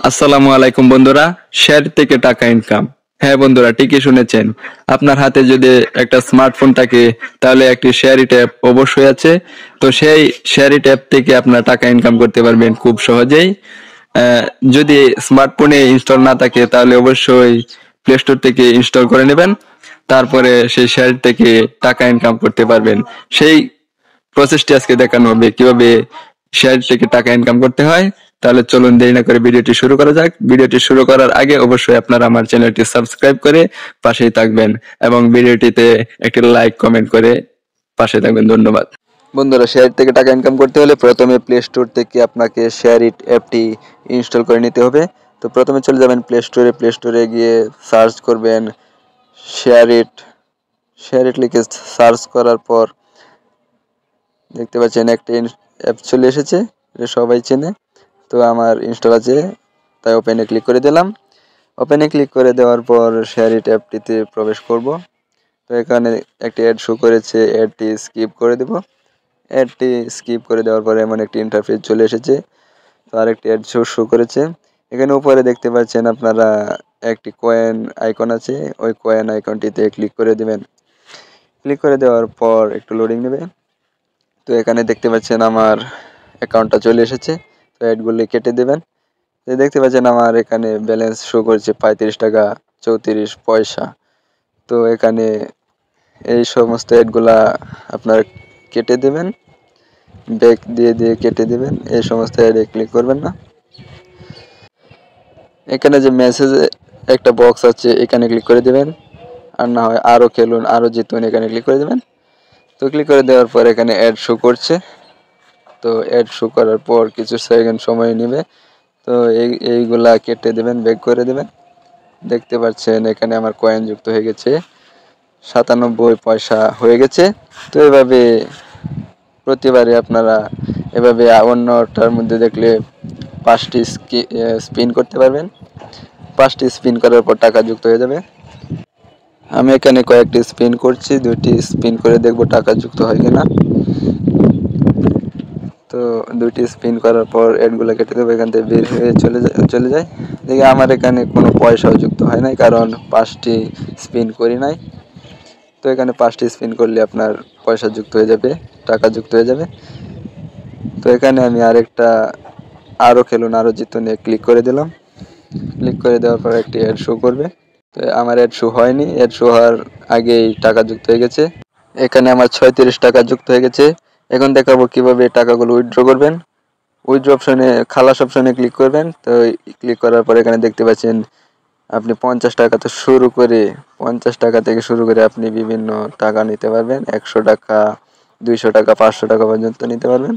আসসালামু আলাইকুম বন্ধুরা। শেয়ার থেকে টাকা ইনকাম। হ্যাঁ বন্ধুরা, ঠিকই শুনেছেন। আপনার হাতে যদি একটা স্মার্টফোন থাকে তাহলে একটি শেয়ারি ট্যাব অবশ্যই আছে। তো সেই শেয়ারি ট্যাব থেকে আপনার টাকা ইনকাম করতে পারবেন খুব সহজেই। আহ, যদি স্মার্টফোনে ইনস্টল না থাকে তাহলে অবশ্যই প্লে স্টোর থেকে ইনস্টল করে নেবেন। তারপরে সেই শেয়ার থেকে টাকা ইনকাম করতে পারবেন। সেই প্রসেসটি আজকে দেখানো হবে কিভাবে শেয়ার থেকে টাকা ইনকাম করতে হয়। তাহলে চলুন দেরি না করে ভিডিওটি শুরু করা যাক। ভিডিওটি শুরু করার আগে অবশ্যই আপনারা আমার চ্যানেলটি সাবস্ক্রাইব করে পাশেই থাকবেন এবং ভিডিওটিতে একটি লাইক কমেন্ট করে পাশে থাকবেন। ধন্যবাদ। বন্ধুরা, শেয়ার থেকে টাকা ইনকাম করতে হলে প্রথমে প্লে স্টোর থেকে আপনাকে শেয়ার ইট অ্যাপটি ইনস্টল করে নিতে হবে। তো প্রথমে চলে যাবেন প্লে স্টোরে। প্লে স্টোরে গিয়ে সার্চ করবেন শেয়ার ইট। শেয়ার ইট লিখে সার্চ করার পর দেখতে পাচ্ছেন একটা অ্যাপ চলে এসেছে, এটা সবাই চেনে। তো আমার ইনস্টল আছে, তাই ওপেনে ক্লিক করে দিলাম। ওপেনে ক্লিক করে দেওয়ার পর শেয়ার ইট অ্যাপটিতে প্রবেশ করব। তো এখানে একটি অ্যাড শো করেছে, অ্যাডটি স্কিপ করে দেব। অ্যাডটি স্কিপ করে দেওয়ার পরে এমন একটি ইন্টারফেস চলে এসেছে। তো আরেকটি অ্যাড শো করেছে। এখানে উপরে দেখতে পাচ্ছেন আপনারা একটি কয়েন আইকন আছে, ওই কয়েন আইকনটিতে ক্লিক করে দেবেন। ক্লিক করে দেওয়ার পর একটু লোডিং নেবে। তো এখানে দেখতে পাচ্ছেন আমার অ্যাকাউন্টটা চলে এসেছে। তো অ্যাডগুলি কেটে দেবেন। তো দেখতে পাচ্ছেন আমার এখানে ব্যালেন্স শো করছে 35 টাকা 34 পয়সা। তো এখানে এই সমস্ত অ্যাডগুলা আপনার কেটে দেবেন, ব্যাক দিয়ে দিয়ে কেটে দেবেন। এই সমস্ত অ্যাডে ক্লিক করবেন না। এখানে যে মেসেজ একটা বক্স আছে, এখানে ক্লিক করে দেবেন। আর না হয় আরও খেলুন, আরও জিতুন, এখানে ক্লিক করে দেবেন। তো ক্লিক করে দেওয়ার পর এখানে অ্যাড শো করছে। তো অ্যাড শো করার পর কিছু সেকেন্ড সময় নেবে। তো এইগুলা কেটে দেবেন, ব্যাক করে দেবেন। দেখতে পাচ্ছেন এখানে আমার কয়েন যুক্ত হয়ে গেছে, 97 পয়সা হয়ে গেছে। তো এভাবে প্রতিবারে আপনারা এভাবে অন্যটার মধ্যে দেখলে 5টি স্পিন করতে পারবেন। 5টি স্পিন করার পর টাকা যুক্ত হয়ে যাবে। আমি এখানে কয়েকটি স্পিন করছি, 2টি স্পিন করে দেখব টাকা যুক্ত হয় কিনা। তো 2টি স্পিন করার পর অ্যাডগুলো কেটে দেবো, এখান থেকে বের হয়ে চলে যায়। দেখি আমার এখানে কোনো পয়সাও যুক্ত হয় নাই, কারণ 5টি স্পিন করি নাই। তো এখানে 5টি স্পিন করলে আপনার পয়সা যুক্ত হয়ে যাবে, টাকা যুক্ত হয়ে যাবে। তো এখানে আমি আরেকটা আরও খেলুন আরও জিতুন ক্লিক করে দিলাম। ক্লিক করে দেওয়ার পর একটি অ্যাড শো করবে। তো আমার অ্যাড শো হয়নি, অ্যাড শো হওয়ার আগেই টাকা যুক্ত হয়ে গেছে। এখানে আমার 36 টাকা যুক্ত হয়ে গেছে। এখন দেখাবো কিভাবে টাকাগুলো উইথড্র করবেন। উইথড্র অপশনে খালাস অপশনে ক্লিক করবেন। তো ক্লিক করার পর এখানে দেখতে পাচ্ছেন আপনি 50 টাকা তো শুরু করে 50 টাকা থেকে শুরু করে আপনি বিভিন্ন টাকা নিতে পারবেন। 100 টাকা, 200 টাকা, 500 টাকা পর্যন্ত নিতে পারবেন।